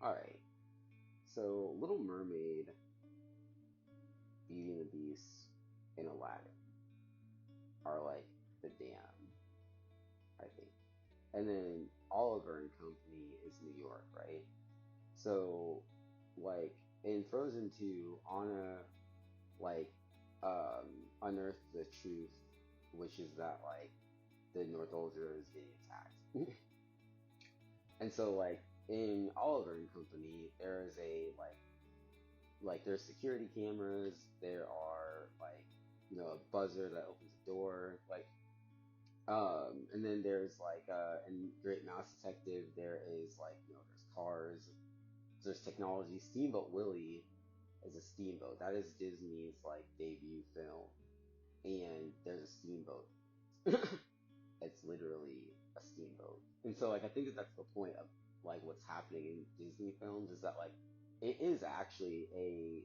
All right. So, Little Mermaid, Beauty and the Beast, and Aladdin are like the dam, I think. And then Oliver and Company is New York, right? So, like in Frozen 2, Anna like unearthed the truth, which is that like the North Ultra is getting attacked. And so like in Oliver and Company, there is a there's security cameras, there are a buzzer that opens the door, and then there's in Great Mouse Detective there is there's cars, there's technology. Steamboat Willie is a steamboat. That is Disney's debut film, and there's a steamboat. It's literally a steamboat. And so I think that that's the point of what's happening in Disney films is that it is actually a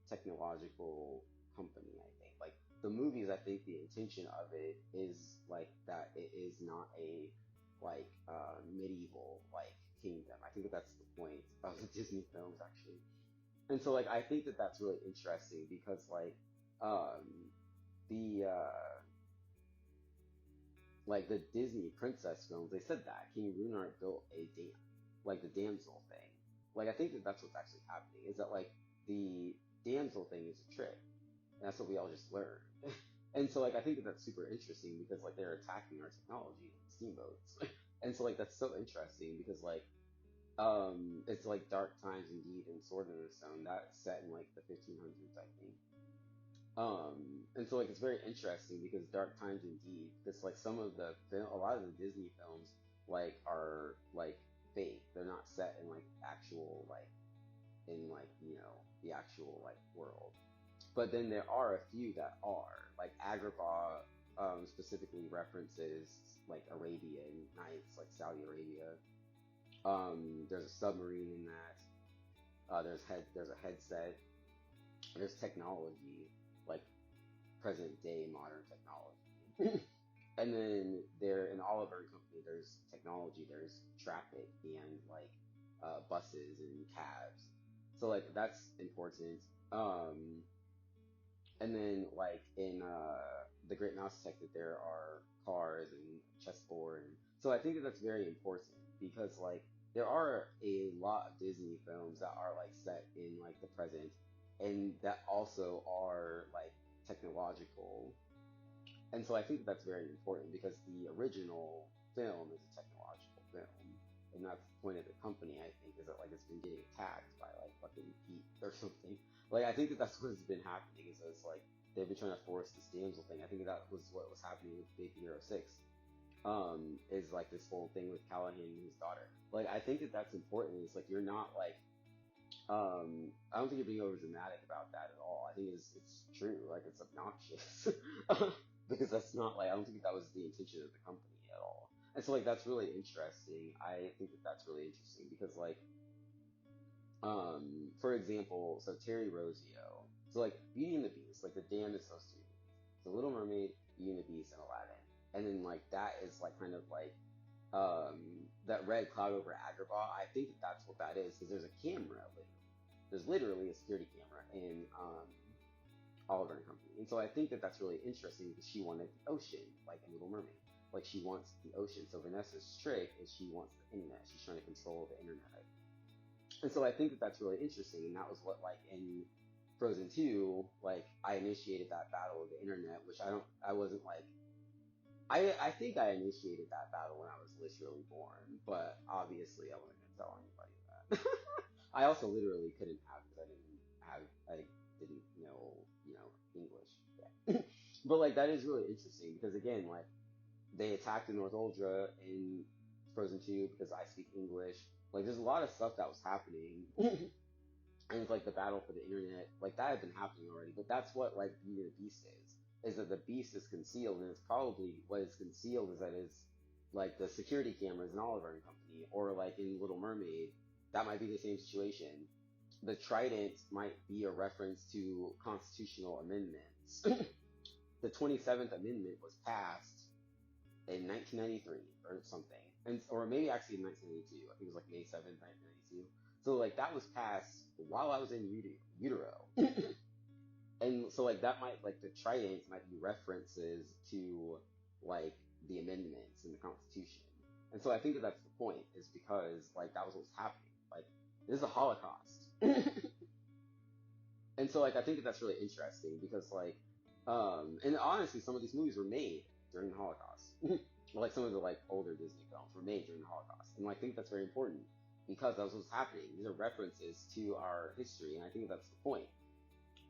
technological company, I think. Like the movies, I think the intention of it is that it is not a medieval kingdom. I think that that's the point of the Disney films actually. And so I think that that's really interesting because um the the Disney princess films, they said that King Runar built a dam, like the damsel thing. I think that that's what's actually happening is that the damsel thing is a trick, and that's what we all just learned. And so I think that that's super interesting because they're attacking our technology, steamboats, and so that's so interesting because it's Dark Times Indeed and Sword in the Stone that's set in the 1500s, I think. And so it's very interesting because Dark Times Indeed, because some of a lot of the Disney films are fake. They're not set in actual in the actual world. But then there are a few that are Agrabah, specifically references Arabian Nights, Saudi Arabia. There's a submarine in that. There's a headset. There's technology, like present day modern technology. And then there in Oliver and Company, there's technology, there's traffic and buses and cabs. So that's important. And then in The Great Mouse Detective, there are cars and chessboard. So I think that that's very important because there are a lot of Disney films that are set in the present, and that also are technological. And so I think that that's very important because the original film is a technological film. And that's the point of the company, I think, is that it's been getting attacked by fucking Pete or something. I think that that's what's been happening is that it's they've been trying to force this damsel thing. I think that was what was happening with Big Hero 6. Is this whole thing with Callahan and his daughter. I think that that's important. It's you're not I don't think you're being over dramatic about that at all. I think it's true. It's obnoxious because that's not I don't think that was the intention of the company at all. And so that's really interesting. I think that that's really interesting because for example, so Terry Rossio. So Beauty and the Beast, the dam is those two movies. So Little Mermaid, Beauty and the Beast, and Aladdin. And then that is kind of that red cloud over Agrabah. I think that that's what that is because there's a camera literally. There's literally a security camera in Oliver and Company. And so I think that that's really interesting because she wanted the ocean, like in Little Mermaid. She wants the ocean. So Vanessa's trick is she wants the internet. She's trying to control the internet. And so I think that that's really interesting. And that was what in Frozen 2, I initiated that battle of the internet, which I wasn't I think I initiated that battle when I was literally born, but obviously I wasn't going to tell anybody that. I also literally couldn't have because I didn't know, English yet. But that is really interesting because again, they attacked the North Ultra in Frozen 2 because I speak English. There's a lot of stuff that was happening. And it's the battle for the internet, that had been happening already, but that's what Beauty and the Beast is that the beast is concealed, and it's probably what is concealed is that it's the security cameras in Oliver and Company, or in Little Mermaid, that might be the same situation. The trident might be a reference to constitutional amendments. The 27th Amendment was passed in 1993 or something, and or maybe actually in 1992. I think it was May 7th, 1992. So like that was passed while I was in utero. And so like that might like the tridents might be references to like the amendments in the Constitution. And so I think that that's the point, is because like that was what was happening. Like this is a Holocaust. And so like I think that that's really interesting because like and honestly some of these movies were made during the Holocaust. Like some of the like older Disney films were made during the Holocaust. And I think that's very important because that was what's happening. These are references to our history, and I think that's the point.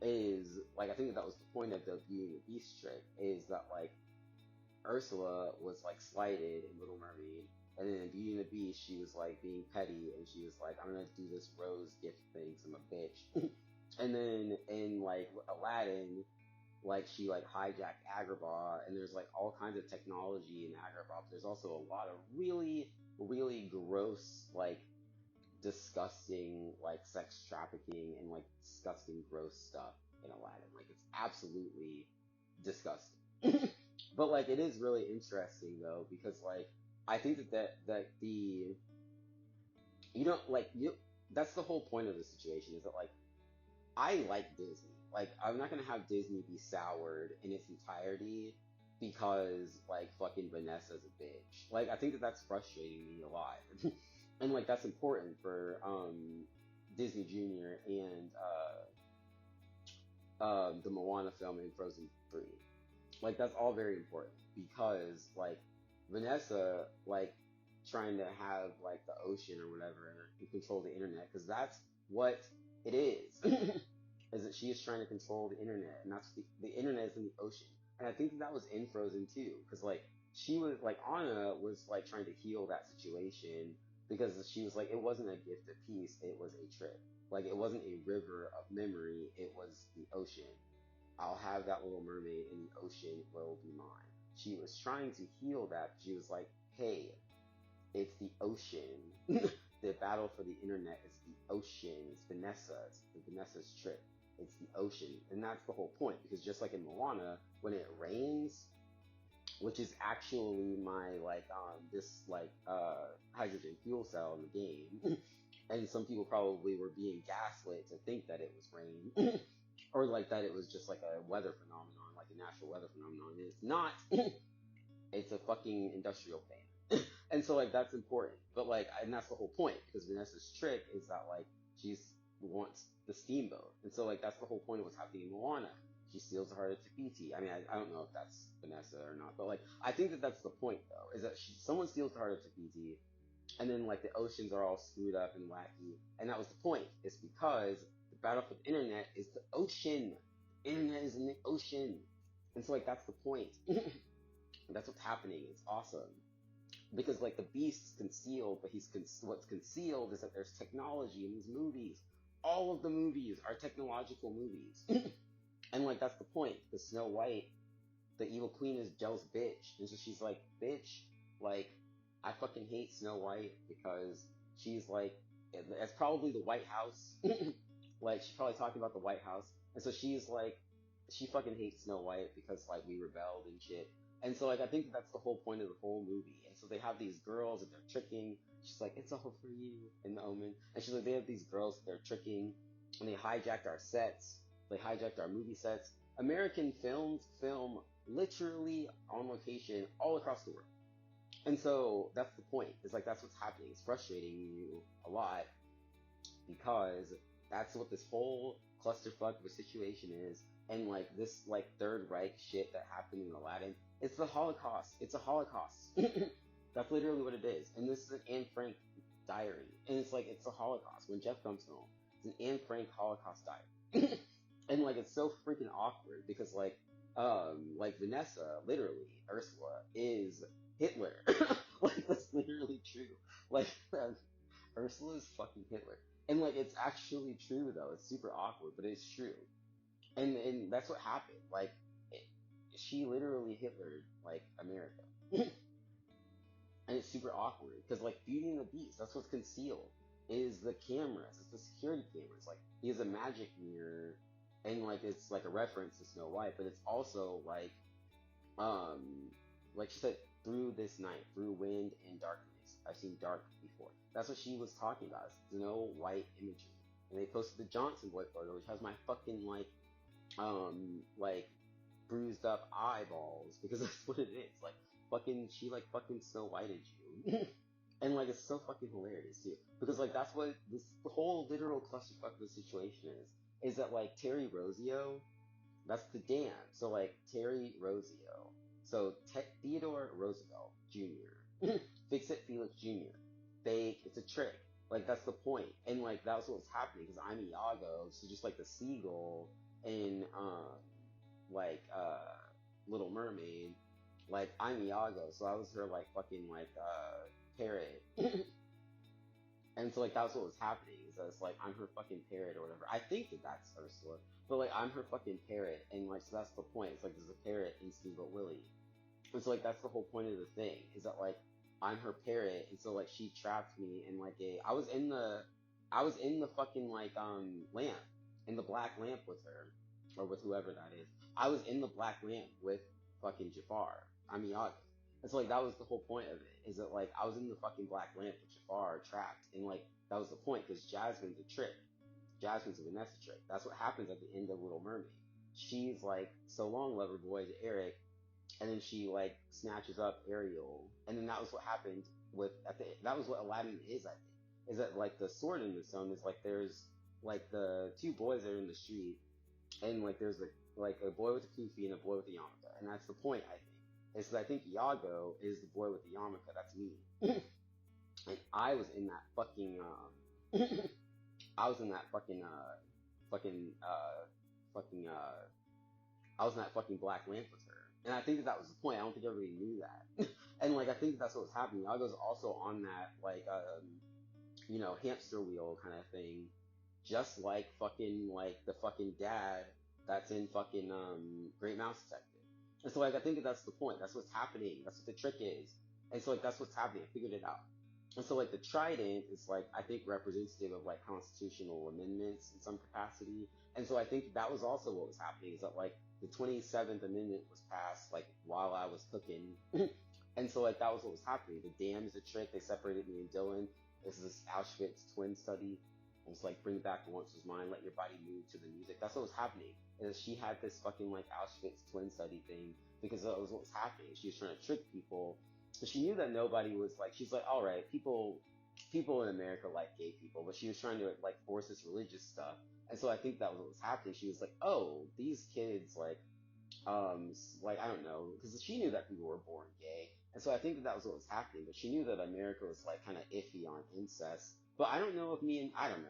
Is like I think that was the point of the Beauty and the Beast trick, is that like Ursula was like slighted in Little Mermaid, and then in Beauty and the Beast she was like being petty, and she was like, I'm gonna do this rose gift thing, so I'm a bitch. And then in like Aladdin, like she like hijacked Agrabah, and there's like all kinds of technology in Agrabah, but there's also a lot of really, really gross, like disgusting, like sex trafficking and like disgusting, gross stuff in Aladdin. Like it's absolutely disgusting. But like it is really interesting though, because like I think that the you don't like you that's the whole point of the situation, is that like I like Disney. Like, I'm not gonna have Disney be soured in its entirety because, like, fucking Vanessa's a bitch. Like, I think that that's frustrating me a lot. And, like, that's important for, Disney Junior and, the Moana film and Frozen 3. Like, that's all very important because, like, Vanessa, like, trying to have, like, the ocean or whatever and control the internet, because that's what it is. Is that she is trying to control the internet, and that's the internet is in the ocean. And I think that was in Frozen too, because like she was like Anna was like trying to heal that situation, because she was like, it wasn't a gift of peace, it was a trip. Like it wasn't a river of memory, it was the ocean. I'll have that Little Mermaid, and the ocean will be mine. She was trying to heal that. She was like, hey, it's the ocean. The battle for the internet is the ocean. It's Vanessa. It's Vanessa's trip. It's the ocean. And that's the whole point. Because just like in Moana, when it rains, which is actually my like this like hydrogen fuel cell in the game. And some people probably were being gaslit to think that it was rain. Or like that it was just like a weather phenomenon, like a natural weather phenomenon. And it's not. It's a fucking industrial fan. And so like that's important. But like, and that's the whole point, because Vanessa's trick is that like she's wants the steamboat. And so like that's the whole point of what's happening in Moana. She steals the heart of Te Fiti. I mean, I don't know if that's Vanessa or not, but like I think that that's the point though, is that someone steals the heart of Te Fiti, and then like the oceans are all screwed up and wacky. And that was the point. It's because the battle for the internet is the ocean. The internet is in the ocean. And so like that's the point. That's what's happening. It's awesome. Because like the beast is concealed, but what's concealed is that there's technology in these movies. All of the movies are technological movies. And like that's the point. Because Snow White, the evil queen, is jealous bitch. And so she's like, bitch, like, I fucking hate Snow White because she's like, it's probably the White House. Like, she's probably talking about the White House. And so she's like, she fucking hates Snow White because like we rebelled and shit. And so like I think that's the whole point of the whole movie. And so they have these girls that they're tricking. She's like, it's all for you in the Omen. And she's like, they have these girls that they're tricking, and they hijacked our sets. They hijacked our movie sets. American films film literally on location all across the world. And so that's the point. It's like that's what's happening. It's frustrating you a lot because that's what this whole clusterfuck of a situation is. And like this like Third Reich shit that happened in Aladdin, it's the Holocaust. It's a Holocaust. That's literally what it is. And this is an Anne Frank diary. And it's like, it's a Holocaust. When Jeff comes home, it's an Anne Frank Holocaust diary. And like, it's so freaking awkward because like Vanessa, literally, Ursula, is Hitler. Like, that's literally true. Like, Ursula is fucking Hitler. And like, it's actually true though. It's super awkward, but it's true. And that's what happened. Like, she literally Hitlered like America. And it's super awkward because like Beauty and the Beast, that's what's concealed, is the cameras. It's the security cameras. Like, he has a magic mirror, and like it's like a reference to Snow White, but it's also like she said, through this night, through wind and darkness. I've seen dark before. That's what she was talking about. Snow White imagery. And they posted the Johnson Boy photo, which has my fucking like bruised up eyeballs because that's what it is. Like fucking, she like fucking Snow Whited you. And like it's so fucking hilarious too, because like that's what this the whole literal clusterfuck of the situation is that like Terry Rossio, that's the dam. So like Terry Rossio, so Theodore Roosevelt Jr., Fix It Felix Jr., fake, it's a trick. Like that's the point, and like that's what's happening because I'm Iago, so just like the seagull in like Little Mermaid, like I'm Iago, so I was her like fucking like parrot. And so like that's what was happening. So it's like I'm her fucking parrot or whatever. I think that that's Ursula, but like I'm her fucking parrot, and like so that's the point. It's like there's a parrot in Steamboat Willie, and so like that's the whole point of the thing is that like I'm her parrot, and so like she trapped me in like a I was in the fucking like lamp, in the black lamp with her, or with whoever that is. I was in the black lamp with fucking Jafar. I'm Iago. It's like that was the whole point of it. Is that like I was in the fucking black lamp with Jafar trapped, and like that was the point because Jasmine's a trick. Jasmine's a Vanessa trick. That's what happens at the end of Little Mermaid. She's like, so long, lover boy, to Eric, and then she like snatches up Ariel, and then that was what happened with that was what Aladdin is. I think is that like the sword in the stone is like there's like the two boys that are in the street, and like there's like a boy with a kufi and a boy with a yarmulke, and that's the point I think. Is that I think Iago is the boy with the yarmulke. That's me, and I was in that fucking I was in that fucking I was in that fucking black lamp with her. And I think that was the point. I don't think everybody knew that. And like I think that's what was happening. Iago's also on that like hamster wheel kind of thing, just like fucking like the fucking dad that's in fucking Great Mouse Detective. And so like I think that's the point. That's what's happening. That's what the trick is. And so like that's what's happening. I figured it out. And so like the trident is like I think representative of like constitutional amendments in some capacity. And so I think that was also what was happening is that like the 27th Amendment was passed like while I was cooking. And so like that was what was happening. The dam is a trick. They separated me and Dylan. This is this Auschwitz twin study. It was like bring back what once was mine, let your body move to the music. That's what was happening. And she had this fucking like Auschwitz twin study thing because that was what was happening. She was trying to trick people. So she knew that nobody was like, she's like, all right, people in America like gay people, but she was trying to like force this religious stuff. And so I think that was what was happening. She was like, oh, these kids like I don't know, because she knew that people were born gay. And so I think that was what was happening. But she knew that America was like kind of iffy on incest. But I don't know if I don't know.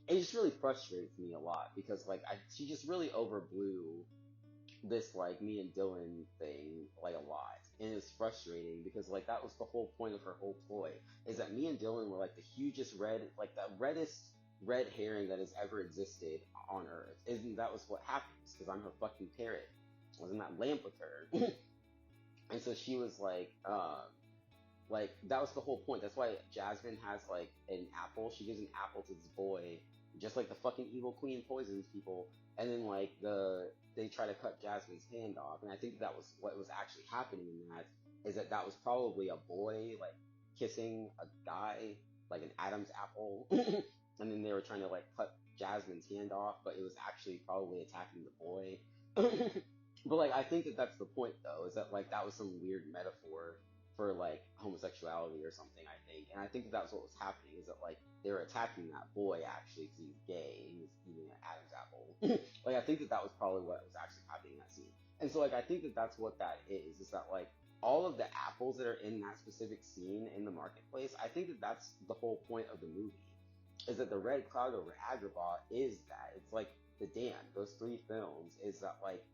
It just really frustrates me a lot because like she just really overblew this like me and Dylan thing like a lot, and it's frustrating because like that was the whole point of her whole ploy is that me and Dylan were like the hugest the reddest red herring that has ever existed on Earth. And that was what happens because I'm her fucking parrot. I was in that lamp with her, and so she was like that was the whole point. That's why Jasmine has like an apple. She gives an apple to this boy, just like the fucking evil queen poisons people. And then like they try to cut Jasmine's hand off. And I think that was what was actually happening in that is that was probably a boy like kissing a guy like an Adam's apple. And then they were trying to like cut Jasmine's hand off, but it was actually probably attacking the boy. But like I think that's the point though, is that like that was some weird metaphor for like homosexuality or something, I think. And I think that's what was happening is that like they were attacking that boy actually because he's gay and he was eating an Adam's apple. Like I think that was probably what was actually happening in that scene. And so like I think that's what that is that like all of the apples that are in that specific scene in the marketplace, I think that's the whole point of the movie. Is that the red cloud over Agrabah is that. It's like the dam, those three films, is that like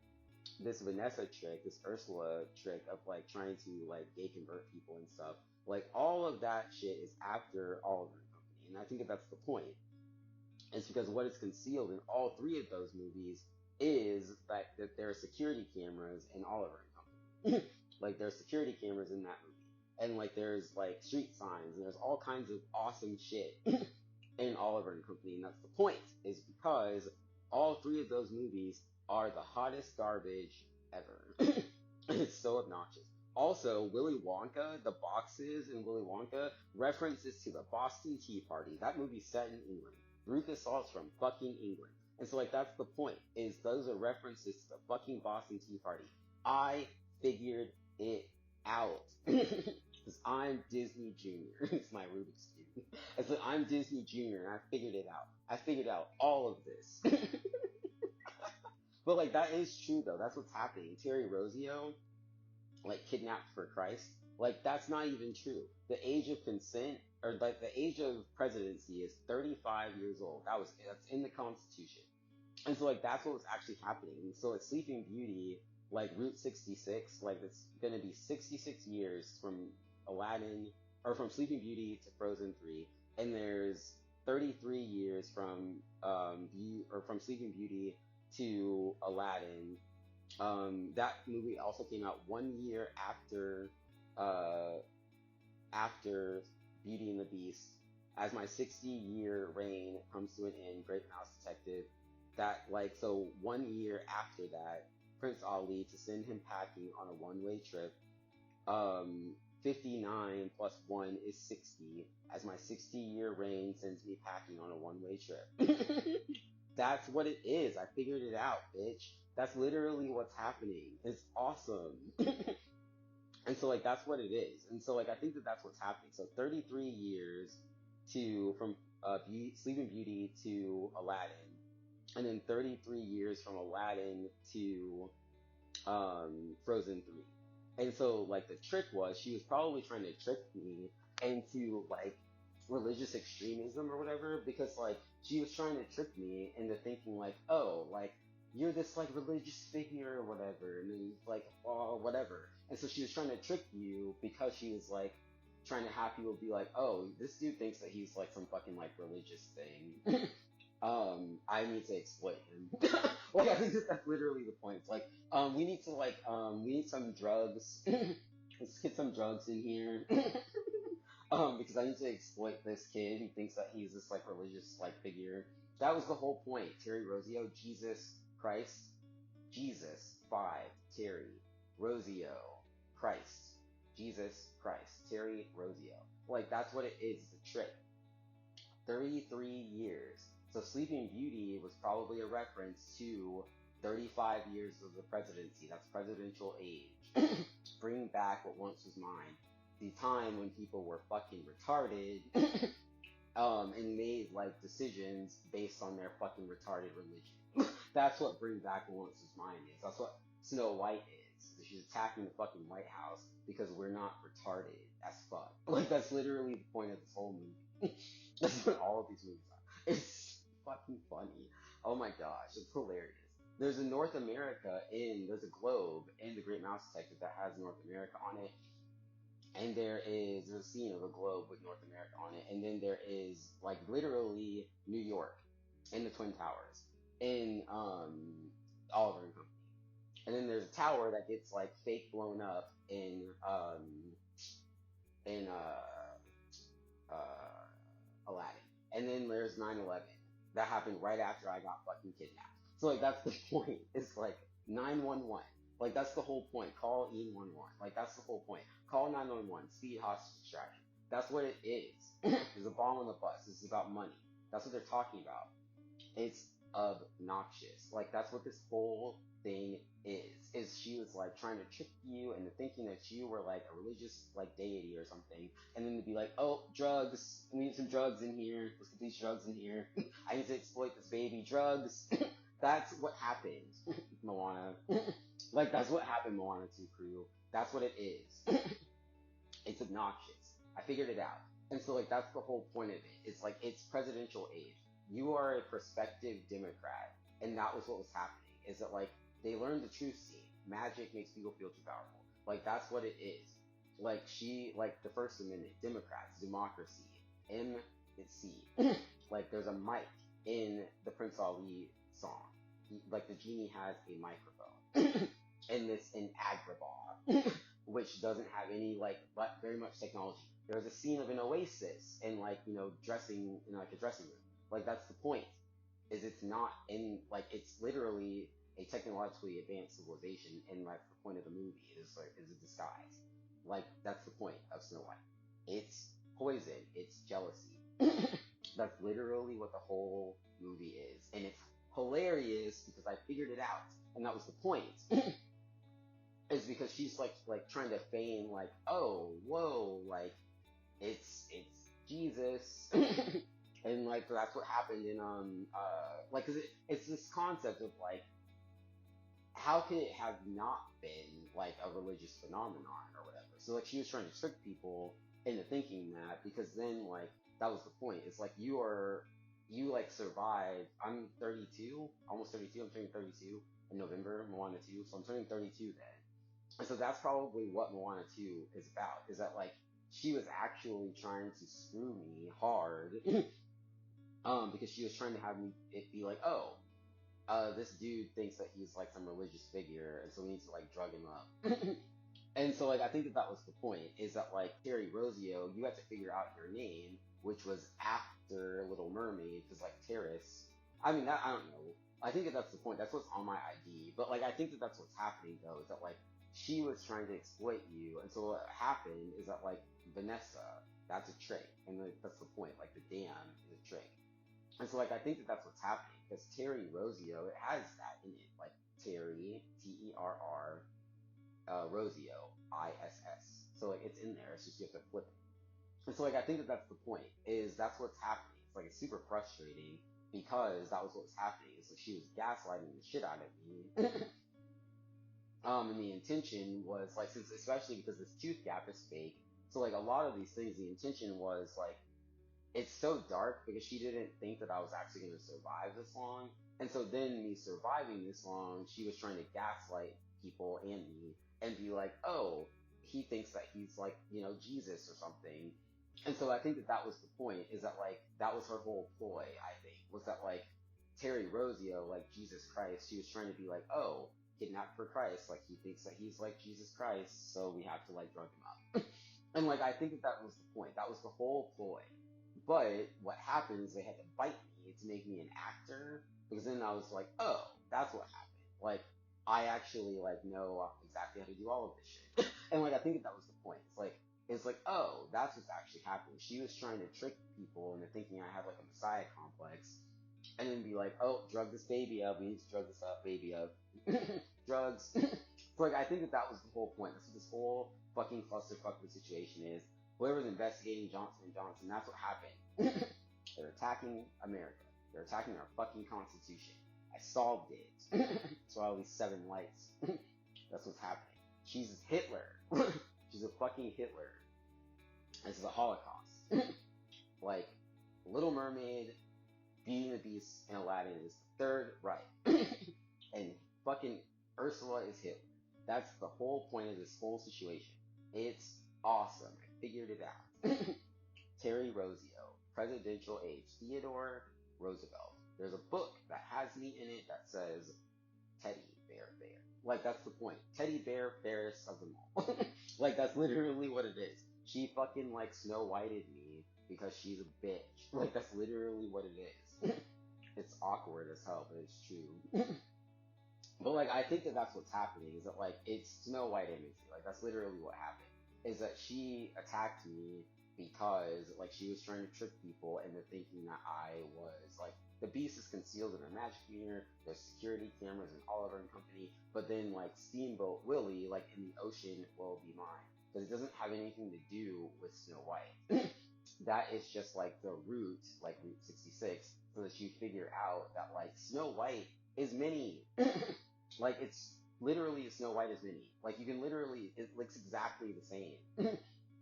this Vanessa trick, this Ursula trick of like trying to like gay convert people and stuff, like all of that shit is after Oliver and Company, and I think that's the point. It's because what is concealed in all three of those movies is that there are security cameras in Oliver and Company. Like there's security cameras in that movie, and like there's like street signs, and there's all kinds of awesome shit in Oliver and Company, and that's the point. Is because all three of those movies are the hottest garbage ever. It's so obnoxious. Also, Willy Wonka, the boxes in Willy Wonka, references to the Boston Tea Party. That movie's set in England. Rufus Salt's from fucking England. And so, like, that's the point, is those are references to the fucking Boston Tea Party. I figured it out. Because I'm Disney Junior. It's my Rubik's Cube. It's like, I'm Disney Junior, and I figured it out. I figured out all of this. But, like, that is true, though. That's what's happening. Terry Rossio, like kidnapped for Christ. Like that's not even true. The age of consent or like the age of presidency is 35 years old. That's in the Constitution. And so like that's what was actually happening. And so like Sleeping Beauty, like Route 66, like it's gonna be 66 years from Aladdin or from Sleeping Beauty to Frozen 3, and there's 33 years from from Sleeping Beauty to Aladdin. That movie also came out 1 year uh, after Beauty and the Beast. As my 60-year reign comes to an end, Great Mouse Detective. That like so 1 year after that, Prince Ali to send him packing on a one-way trip. 59 plus 1 is 60. As my 60-year reign sends me packing on a one-way trip. That's what it is. I figured it out, bitch. That's literally what's happening. It's awesome. And so, like, that's what it is. And so, like, I think that that's what's happening. So, 33 years from Sleeping Beauty to Aladdin. And then 33 years from Aladdin to Frozen 3. And so, like, the trick was she was probably trying to trick me into, like, religious extremism or whatever, because like she was trying to trick me into thinking like, oh, like you're this like religious figure or whatever, and then like, oh, whatever. And so she was trying to trick you because she was like trying to have people be like, oh, this dude thinks that he's like some fucking like religious thing. I need to exploit him. Like I think that's literally the point. It's like, we need to like, we need some drugs. Let's get some drugs in here. Because I need to exploit this kid who thinks that he's this like religious like figure. That was the whole point. Terry Rossio, Jesus Christ, Jesus 5, Terry Rossio, Christ, Jesus Christ, Terry Rossio. Like that's what it is. It's a trick. 33 years. So Sleeping Beauty was probably a reference to 35 years of the presidency. That's presidential age. Bring back what once was mine. The time when people were fucking retarded, and made like decisions based on their fucking retarded religion. That's what Bring Back What Once Was Mine is. That's what Snow White is. She's attacking the fucking White House because we're not retarded as fuck. Like that's literally the point of this whole movie. That's what all of these movies are. It's fucking funny. Oh my gosh, it's hilarious. There's a globe in The Great Mouse Detective that has North America on it. And there's a scene of a globe with North America on it. And then there is, like, literally New York and the Twin Towers in Oliver and Company. And then there's a tower that gets, like, fake blown up in Aladdin. And then there's 9/11. That happened right after I got fucking kidnapped. So, like, that's the point. It's, like, 911. Like, that's the whole point. Call E11. Like, that's the whole point. Call 911. Speed hostage extraction. That's what it is. There's a bomb on the bus. This is about money. That's what they're talking about. It's obnoxious. Like, that's what this whole thing is she was like trying to trick you into thinking that you were like a religious like deity or something, and then to be like, oh, drugs, we need some drugs in here, let's get these drugs in here. I need to exploit this baby. Drugs. That's what happened. Moana. Like that's what happened, Moana 2 crew. That's what it is. It's obnoxious. I figured it out. And so like that's the whole point of it. It's like it's presidential age. You are a prospective Democrat, and that was what was happening. Is that like they learned the truth scene. Magic makes people feel too powerful. Like that's what it is. Like like the First Amendment, Democrats, democracy, MC. Like there's a mic in the Prince Ali song. Like the genie has a microphone, and it's an Agrabah, which doesn't have any but very much technology. There's a scene of an oasis and dressing in like a dressing room. Like that's the point. Is it's not in like it's literally a technologically advanced civilization, and like the point of the movie is a disguise. Like that's the point of Snow White. It's poison. It's jealousy. That's literally what the whole movie is, and it's hilarious because I figured it out, and that was the point. Is because she's like trying to feign like, oh, whoa, like it's Jesus, and like that's what happened in like, cause it's this concept of like, how can it have not been like a religious phenomenon or whatever? So like she was trying to trick people into thinking that, because then like that was the point. It's like you like survived. I'm 32, almost 32. I'm turning 32 in November, Moana 2. So I'm turning 32 then. And so that's probably what Moana 2 is about. Is that like she was actually trying to screw me hard, because she was trying to have me it be like, oh, this dude thinks that he's like some religious figure, and so we need to like drug him up. And so like I think that that was the point, is that like Terry Rossio, you had to figure out your name, which was after Little Mermaid, because like Terrace. I mean that I don't know. I think that that's the point. That's what's on my ID. But like I think that that's what's happening though, is that like she was trying to exploit you, and so what happened is that like Vanessa, that's a trick, and like, that's the point. Like the dam is a trick. And so, like, I think that that's what's happening because Terry Rossio, it has that in it, like Terry, Terr, Rossio, Iss. So, like, it's in there. It's just you have to flip it. And so, like, I think that that's the point. Is that's what's happening. It's like it's super frustrating because that was what was happening. It's like she was gaslighting the shit out of me. And the intention was like, since especially because this tooth gap is fake. So, like, a lot of these things, the intention was like it's so dark because she didn't think that I was actually going to survive this long. And so then me surviving this long, she was trying to gaslight people and me and be like, oh, he thinks that he's like, Jesus or something. And so I think that that was the point, is that like, that was her whole ploy, I think, was that like Terry Rossio, like Jesus Christ, she was trying to be like, oh, kidnapped for Christ. Like he thinks that he's like Jesus Christ, so we have to like drug him up. And like, I think that that was the point. That was the whole ploy. But what happened is they had to bite me to make me an actor, because then I was like, oh, that's what happened. Like, I actually like know exactly how to do all of this shit. And like, I think that was the point. It's like, oh, that's what's actually happening. She was trying to trick people into thinking I had like a messiah complex, and then be like, oh, drug this baby up. We need to drug this up, baby up. Drugs. So like, I think that that was the whole point. That's what this whole fucking clusterfuck of the situation is. Whoever's investigating Johnson and Johnson, that's what happened. They're attacking America. They're attacking our fucking Constitution. I solved it. So all these 7 lights. That's what's happening. She's Hitler. She's a fucking Hitler. This is a Holocaust. Like, Little Mermaid, Beauty and the Beast, and Aladdin is the Third Reich. And fucking Ursula is Hitler. That's the whole point of this whole situation. It's awesome. I figured it out. Terry Rossio, presidential age, Theodore Roosevelt. There's a book that has me in it that says Teddy Bear Bear. Like, that's the point. Teddy Bear, fairest of them all. Like, that's literally what it is. She fucking, like, Snow Whited me because she's a bitch. Like, that's literally what it is. It's awkward as hell, but it's true. But, like, I think that that's what's happening, is that, like, it's Snow White imagery. Like, that's literally what happened. Is that she attacked me because, like, she was trying to trick people into thinking that I was, like, the beast is concealed in a magic mirror, there's security cameras in Oliver and Company, but then, like, Steamboat Willie, like, in the ocean will be mine. Because it doesn't have anything to do with Snow White. That is just, like, the route, like, Route 66, so that you figure out that, like, Snow White is Minnie. Like, it's literally Snow White is Minnie. Like, you can literally, it looks exactly the same.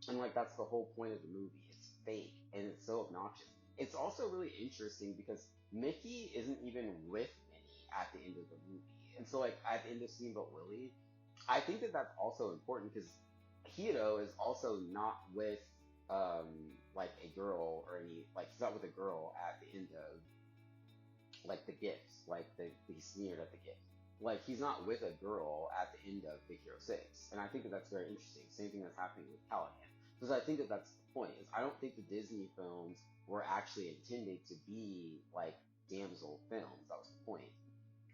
And, like, that's the whole point of the movie. It's fake, and it's so obnoxious. It's also really interesting because Mickey isn't even with Minnie at the end of the movie. And so, like, at the end of Steamboat Willie, I think that that's also important because Hiro is also not with, like, a girl or any, like, he's not with a girl at the end of, like, the gifts. Like, he's sneered at the gift. Like, he's not with a girl at the end of Big Hero 6. And I think that that's very interesting. Same thing that's happening with Callahan. Because I think that that's the point, is I don't think the Disney films were actually intended to be, like, damsel films. That was the point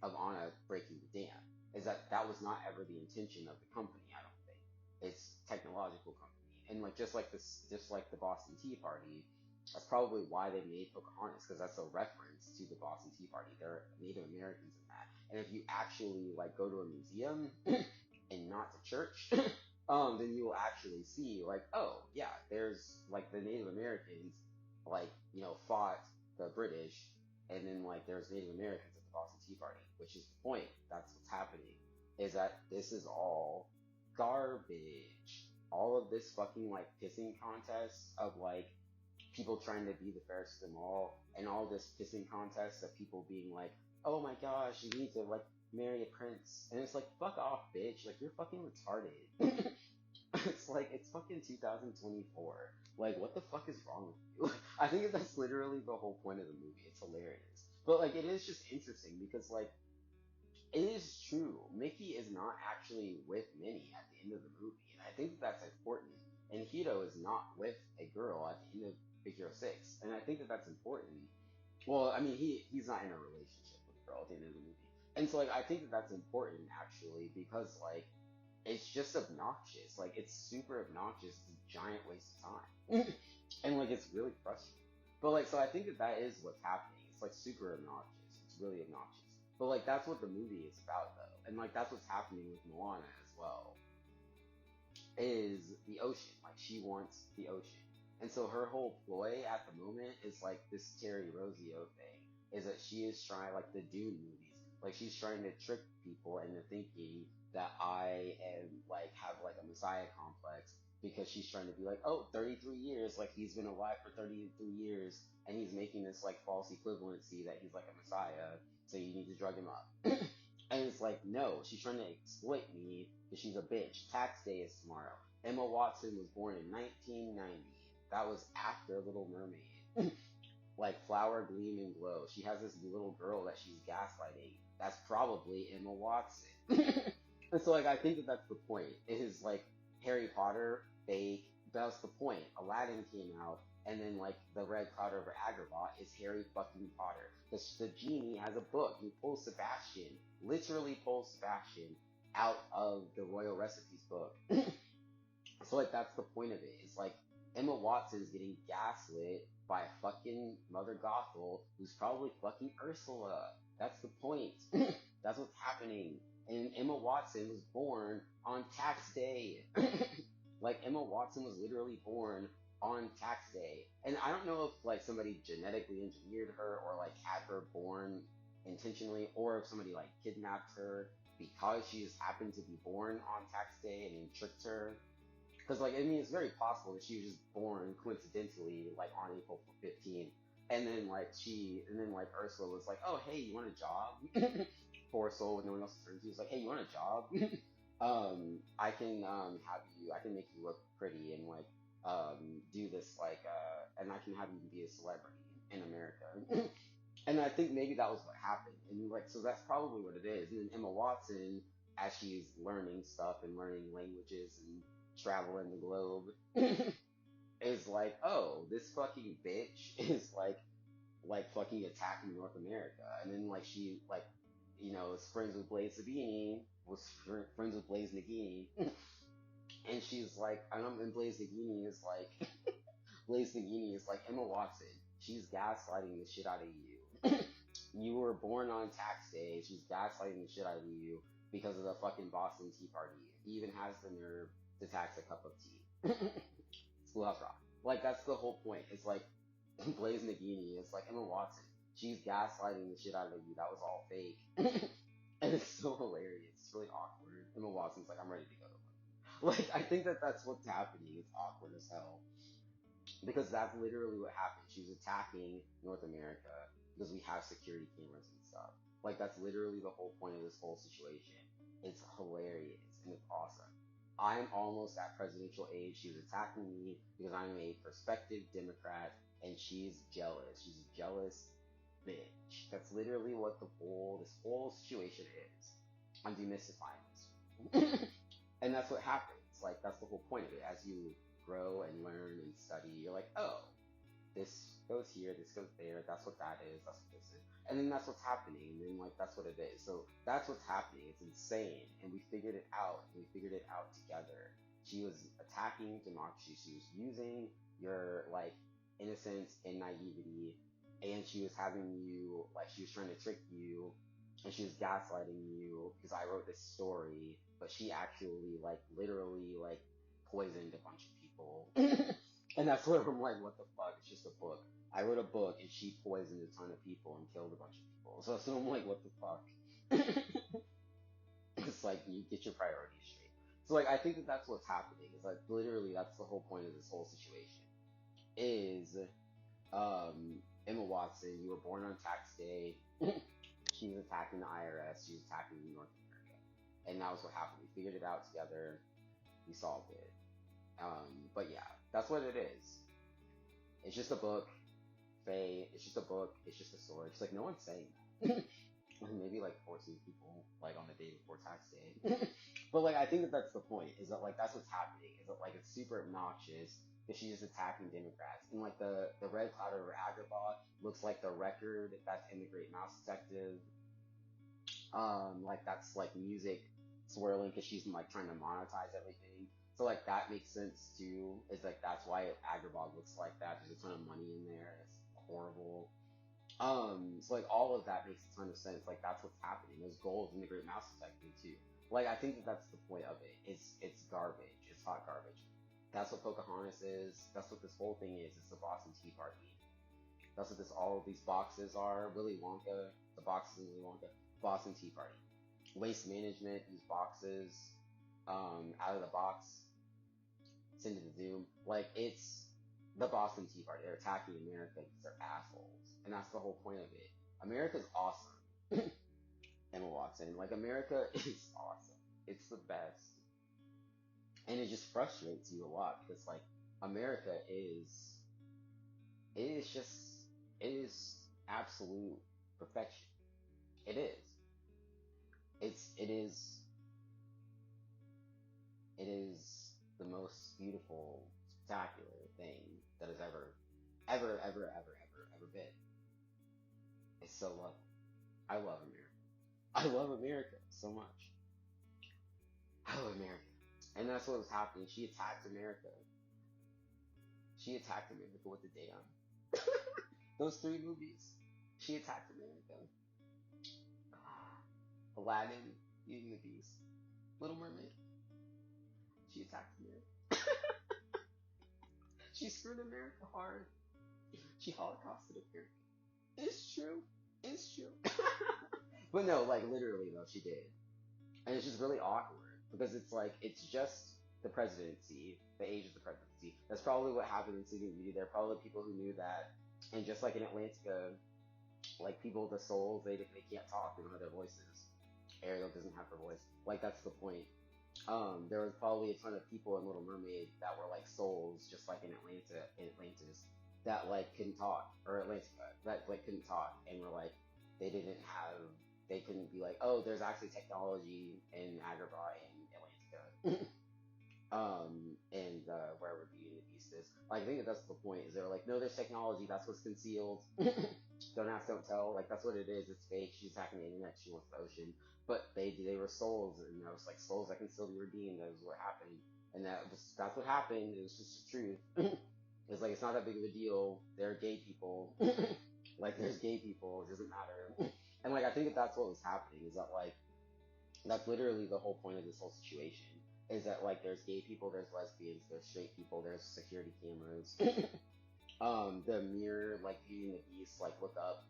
of Anna breaking the dam. Is that was not ever the intention of the company, I don't think. its technological company. And like just like the Boston Tea Party, that's probably why they made Pocahontas, because that's a reference to the Boston Tea Party. There are Native Americans in that. And if you actually like go to a museum and not to church, then you will actually see like, oh yeah, there's like the Native Americans, like, fought the British, and then like there's Native Americans at the Boston Tea Party, which is the point. That's what's happening. Is that this is all garbage. All of this fucking like pissing contest of like people trying to be the fairest of them all, and all this pissing contest of people being like, oh my gosh, you need to like marry a prince, and it's like, fuck off, bitch, like you're fucking retarded. It's like, it's fucking 2024. Like, what the fuck is wrong with you? I think that that's literally the whole point of the movie. It's hilarious. But, like, it is just interesting because, like, it is true. Mickey is not actually with Minnie at the end of the movie. And I think that that's important. And Hito is not with a girl at the end of Big Hero 6. And I think that that's important. Well, I mean, he's not in a relationship with a girl at the end of the movie. And so, like, I think that that's important, actually, because, like, it's just obnoxious. Like, it's super obnoxious. It's a giant waste of time. And, like, it's really frustrating. But, like, so I think that that is what's happening. It's, like, super obnoxious. It's really obnoxious. But, like, that's what the movie is about, though. And, like, that's what's happening with Moana as well. Is the ocean. Like, she wants the ocean. And so her whole ploy at the moment is, like, this Terry Rossio thing. Is that she is trying, like, the Dune movies. Like, she's trying to trick people into thinking that I am, like, have, like, a messiah complex, because she's trying to be like, oh, 33 years, like, he's been alive for 33 years, and he's making this, like, false equivalency that he's, like, a messiah, so you need to drug him up. And it's like, no, she's trying to exploit me because she's a bitch. Tax day is tomorrow. Emma Watson was born in 1990. That was after Little Mermaid. Like, Flower, Gleam, and Glow. She has this little girl that she's gaslighting. That's probably Emma Watson. And so, like, I think that that's the point. It is, like, Harry Potter, fake. That's the point. Aladdin came out, and then, like, the Red Cloud over Agrabah is Harry fucking Potter. The genie has a book. He pulls Sebastian, literally pulls Sebastian out of the Royal Recipes book. So, like, that's the point of it. It's like, Emma Watson's getting gaslit by a fucking Mother Gothel who's probably fucking Ursula. That's the point. That's what's happening. And Emma Watson was born on tax day. Like, Emma Watson was literally born on tax day. And I don't know if, like, somebody genetically engineered her, or, like, had her born intentionally, or if somebody, like, kidnapped her because she just happened to be born on tax day and then tricked her. Because, like, I mean, it's very possible that she was just born coincidentally, like, on April 15th. And then, like, Ursula was like, oh, hey, you want a job? Poor soul with no one else to turn to. He was like, hey, you want a job? I can, I can make you look pretty and, like, do this, like, and I can have you be a celebrity in America. And I think maybe that was what happened. And, like, so that's probably what it is. And then Emma Watson, as she's learning stuff and learning languages and traveling the globe, is like, oh, this fucking bitch is like fucking attacking North America. And then, like, she, like, is friends with Blaze Nagini, was friends with Blaze Nagini. And she's like, and Blaze Nagini is like, Blaze Nagini is like, Emma Watson, she's gaslighting the shit out of you. You were born on tax day, she's gaslighting the shit out of you because of the fucking Boston Tea Party. He even has the nerve to tax a cup of tea. Schoolhouse Rock. Like, that's the whole point. It's like, Blaze Nagini, it's like, Emma Watson, she's gaslighting the shit out of you. That was all fake. And it's so hilarious. It's really awkward. Emma Watson's like, I'm ready to go to London. Like, I think that that's what's happening. It's awkward as hell. Because that's literally what happened. She's attacking North America because we have security cameras and stuff. Like, that's literally the whole point of this whole situation. It's hilarious and it's awesome. I'm almost at presidential age. She's attacking me because I'm a prospective Democrat, and she's jealous. She's a jealous bitch. That's literally what this whole situation is. I'm demystifying this. And that's what happens. Like, that's the whole point of it. As you grow and learn and study, you're like, oh, this goes here, this goes there, that's what that is, that's what this is. And then that's what's happening, and then, like, that's what it is. So that's what's happening. It's insane. And we figured it out, and we figured it out together. she was attacking democracy. She was using your like innocence and naivety, and she was having you like she was trying to trick you, and she was gaslighting you because I wrote this story, but she actually like literally like poisoned a bunch of people. And that's where I'm like, what the fuck? It's just a book. I wrote a book and she poisoned a ton of people and killed a bunch of people. So I'm like, what the fuck? It's like you get your priorities straight. So like I think that that's what's happening. Is like literally that's the whole point of this whole situation. Is Emma Watson, you were born on tax day. She was attacking the IRS. She was attacking North America, and that was what happened. We figured it out together. We solved it. But yeah, that's what it is. It's just a book, Faye. It's just a book. It's just a story. It's like no one's saying that. Maybe like 14 people like on the day before tax day. But like I think that that's the point. Is that like that's what's happening? Is that like it's super obnoxious that she's just attacking Democrats and like the red cloud over Agrabah looks like the record that's in The Great Mouse Detective. Like that's like music swirling because she's like trying to monetize everything. So like that makes sense too. Is like that's why Agrabah looks like that. There's a ton of money in there. It's horrible. So like all of that makes a ton of sense. Like that's what's happening. There's gold in The Great Mouse Detective too. Like I think that that's the point of it. It's garbage. It's hot garbage. That's what Pocahontas is. That's what this whole thing is. It's the Boston Tea Party. That's what this all of these boxes are. Willy Wonka, the boxes in Willy Wonka, Boston Tea Party. Waste management, these boxes, out of the box, send to the Zoom. Like it's the Boston Tea Party. They're attacking America because they're assholes, and that's the whole point of it. America's awesome. Emma Watson, like America is awesome. It's the best, and it just frustrates you a lot because like America is it is just it is absolute perfection. It is. It is it is the most beautiful, spectacular thing that has ever been. It's so lovely. I love America. I love America so much. I love America. And that's what was happening. She attacked America. She attacked America with the damn. Those three movies. She attacked America. Aladdin, Beauty and the Beast, Little Mermaid. She attacked America. She screwed America hard. She holocausted America. It's true. It's true. But no, like literally though, she did. And it's just really awkward because it's like it's just the presidency, the age of the presidency. That's probably what happened in Sleeping Beauty. There are probably people who knew that, and just like in Atlantica, like people with the souls, they can't talk. They don't have their voices. Ariel doesn't have her voice. Like that's the point. There was probably a ton of people in Little Mermaid that were like souls, just like in Atlantis, that like couldn't talk, or Atlantica, that like couldn't talk, and were like they couldn't be like, oh, there's actually technology in Agrabah and Atlantica. And wherever Beauty and the Beast is. Like, I think that's the point, is they're like, no, there's technology, that's what's concealed. Don't ask, don't tell. Like, that's what it is. It's fake. She's attacking the internet. She wants the ocean. But they were souls, and I was like, souls that can still be redeemed. That was what happened. And that's what happened. It was just the truth. It's like, it's not that big of a deal. They're gay people. Like, there's gay people. It doesn't matter. And, like, I think that's what was happening, is that, like, that's literally the whole point of this whole situation. Is that, like, there's gay people, there's lesbians, there's straight people, there's security cameras. The mirror, like, Beauty and the Beast, like, look up.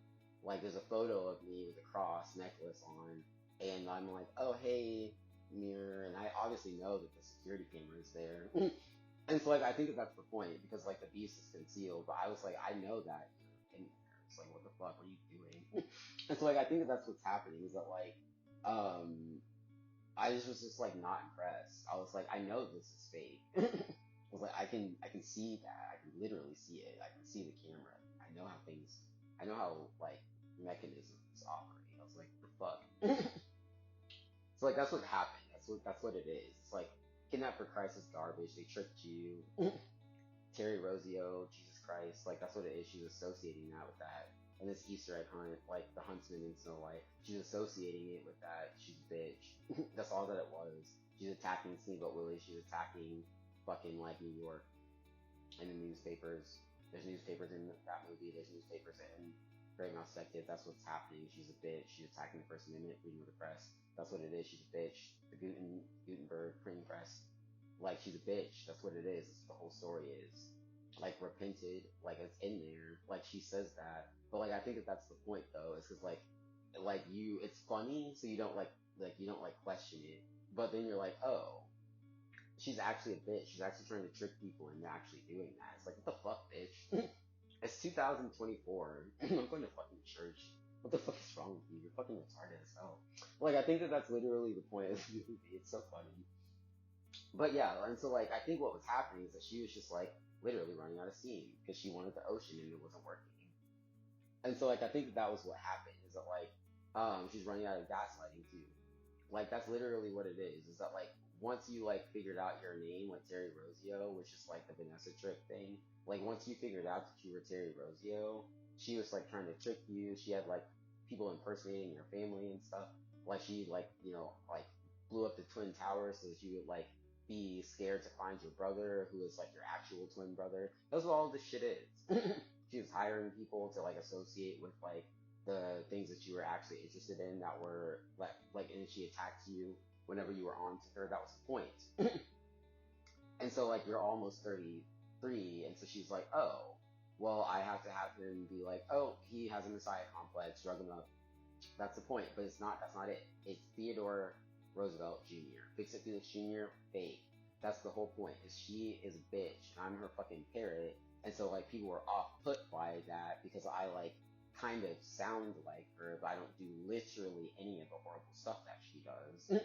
Like, there's a photo of me with a cross necklace on. And I'm like, oh, hey, mirror. And I obviously know that the security camera is there. And so, like, I think that that's the point. Because, like, the Beast is concealed. But I was like, I know that you're in there. It's like, what the fuck are you doing? And so, like, I think that that's what's happening. Is that, like, I just was just like not impressed. I was like, I know this is fake. I was like, I can see that. I can literally see it. I can see the camera. I know how like mechanisms operate. I was like, the fuck. So like that's what happened. That's what it is. It's like Kidnap for Christ is garbage. They tricked you. Terry Rossio, Jesus Christ. Like that's what it is. She's associating that with that. and this Easter egg hunt, like the huntsman in Snow White. She's associating it with that. She's a bitch. That's all that it was. She's attacking Steamboat Willie. She's attacking fucking like New York and the newspapers. There's newspapers in that movie. There's newspapers in Great Mouse Detective. That's what's happening. She's a bitch. She's attacking the First Amendment, freedom of the press. That's what it is. She's a bitch. The Gutenberg printing press. Like, she's a bitch. That's what it is. That's what the whole story is. Like, repented. Like, it's in there. Like, she says that. But, like, I think that that's the point, though. Is because, like you, it's funny, so you don't, you don't, question it. But then you're like, oh, she's actually a bitch. She's actually trying to trick people into actually doing that. It's like, what the fuck, bitch? It's 2024. I'm going to fucking church. What the fuck is wrong with you? You're fucking retarded as hell. Like, I think that that's literally the point of the movie. It's so funny. But yeah, and so, like, I think what was happening is that she was just, like, literally running out of steam because she wanted the ocean and it wasn't working. And so, like, I think that that was what happened, is that, like, she's running out of gaslighting too. Like, that's literally what it is that, like, once you, like, figured out your name, like Terry Rossio, which is, like, the Vanessa trick thing, like, once you figured out that you were Terry Rossio, she was, like, trying to trick you. She had, like, people impersonating your family and stuff. Like, she, like, like, blew up the Twin Towers so that you would, like, be scared to find your brother, who is, like, your actual twin brother. That's what all this shit is. She was hiring people to, like, associate with, like, the things that you were actually interested in that were, and she attacked you whenever you were on to her. That was the point. And so, like, you're almost 33, and so she's like, oh, well, I have to have him be like, oh, he has a messiah complex, drug him up. That's the point, but that's not it. It's Theodore Roosevelt Jr. Fix-It Felix Jr., fake. That's the whole point, is she is a bitch, and I'm her fucking parrot, and so, like, people were off-put by that because I, like, kind of sound like her, but I don't do literally any of the horrible stuff that she does.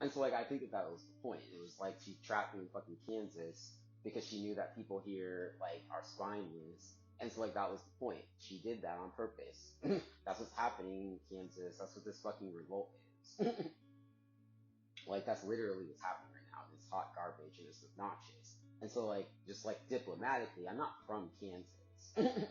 And so, like, I think that that was the point. It was like she trapped me in fucking Kansas because she knew that people here, like, are spineless. And so, like, that was the point. She did that on purpose. That's what's happening in Kansas. That's what this fucking revolt is. Like, that's literally what's happening right now. It's hot garbage and it's obnoxious. And so, like, just, like, diplomatically, I'm not from Kansas.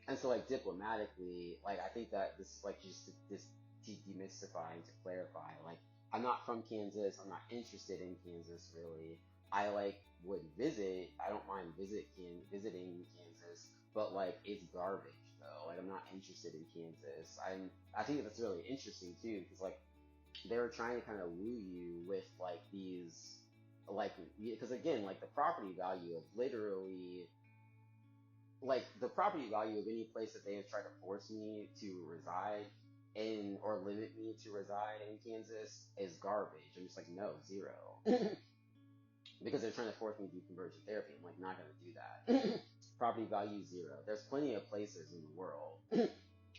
And so, like, diplomatically, like, I think that this is, like, just this demystifying to clarify, like, I'm not from Kansas. I'm not interested in Kansas, really. I, like, would visit. I don't mind visiting Kansas, but, like, it's garbage, though. Like, I'm not interested in Kansas. I think that's really interesting, too, because, like, they were trying to kind of woo you with, like, these, like, because, again, like, the property value of literally, like, the property value of any place that they have tried to force me to reside in or limit me to reside in Kansas is garbage. I'm just like, no, zero. Because they're trying to force me to do conversion therapy. I'm like, not gonna do that. Property value zero. There's plenty of places in the world.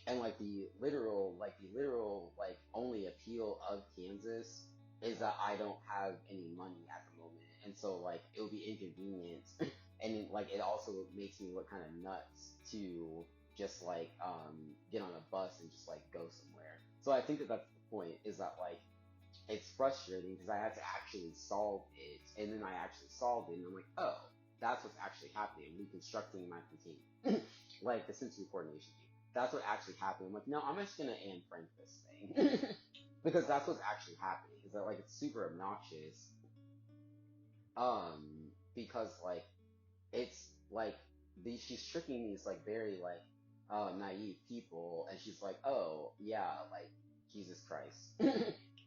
And the literal, only appeal of Kansas is that I don't have any money at the moment. And so, like, it would be inconvenient. And, it also makes me look kind of nuts to just, get on a bus and just, go somewhere. So I think that that's the point, is that, it's frustrating because I had to actually solve it. And then I actually solved it, and I'm like, oh, that's what's actually happening. I'm reconstructing my container. Like the sensory coordination team. That's what actually happened. I'm like, no, I'm just gonna Anne Frank this thing. Because that's what's actually happening. Is that, it's super obnoxious. Because, it's, she's tricking these, very, naive people, and she's like, oh, yeah, Jesus Christ.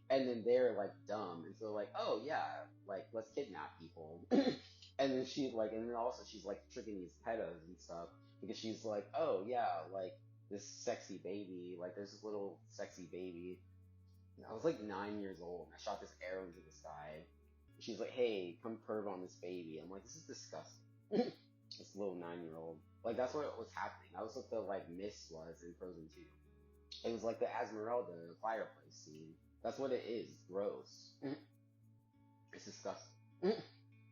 And then they're, dumb, and so, oh, yeah, let's kidnap people. And then she's, and then also she's, tricking these pedos and stuff, because she's like, oh, yeah, this sexy baby, there's this little sexy baby. And I was, 9 years old, and I shot this arrow into the sky. She's like, hey, come perv on this baby. I'm like, this is disgusting. This little 9-year-old. That's what was happening. That was what the, mist was in Frozen 2. It was the Esmeralda fireplace scene. That's what it is. Gross. It's disgusting.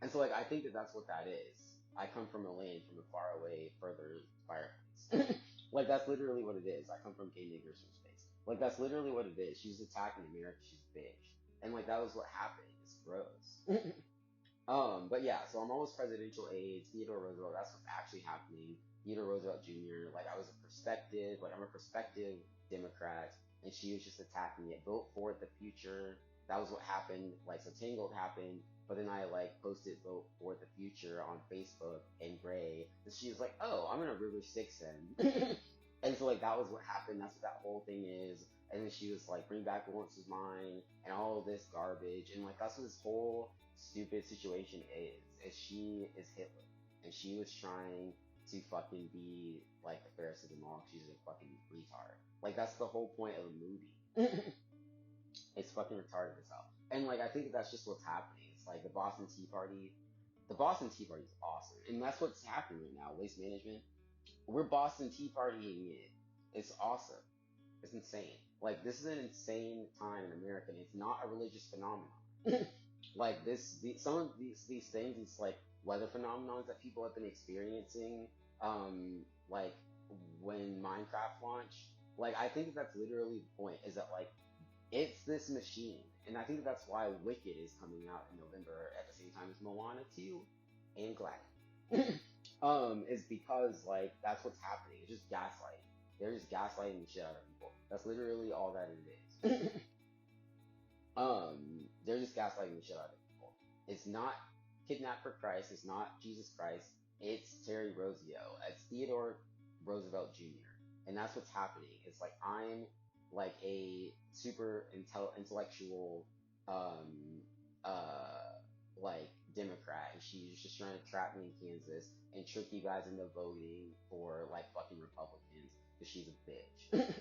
And so, I think that that's what that is. I come from a land from a far away, further fireplace. That's literally what it is. I come from gay niggers from space. That's literally what it is. She's attacking America. She's a bitch. And, that was what happened. It's gross. But yeah, so I'm almost presidential age. Theodore Roosevelt, that's what's actually happening. Theodore Roosevelt Jr., like I was a perspective, like I'm a perspective Democrat, and she was just attacking it. Vote for the future. That was what happened. Like, so Tangled happened, but then I like posted vote for the future on Facebook in gray. And she was like, oh, I'm gonna River Six then. And so like that was what happened. That's what that whole thing is. And then she was like, bring back Lawrence is mine and all of this garbage. And like that's what this whole stupid situation is she is Hitler. And she was trying to fucking be like the fairest of them all. She's a fucking retard. Like that's the whole point of the movie. It's fucking retarded as hell. And like I think that's just what's happening. It's like the Boston Tea Party. The Boston Tea Party is awesome. And that's what's happening right now. Waste management. We're Boston Tea Partying it. It's awesome. It's insane. Like this is an insane time in America. And it's not a religious phenomenon. Like some of these things, these like weather phenomenons that people have been experiencing, like when Minecraft launched. Like I think that's literally the point. Is that like it's this machine, and I think that's why Wicked is coming out in November at the same time as Moana 2 and Glad. Is because like that's what's happening. It's just gaslighting. They're just gaslighting the shit out of people. That's literally all that it is. They're just gaslighting the shit out of people. It's not Kidnap for Christ. It's not Jesus Christ. It's Terry Rossio. It's Theodore Roosevelt Jr. And that's what's happening. It's like I'm like a super intellectual, um, uh, like Democrat, and she's just trying to trap me in Kansas and trick you guys into voting for like fucking Republicans because she's a bitch.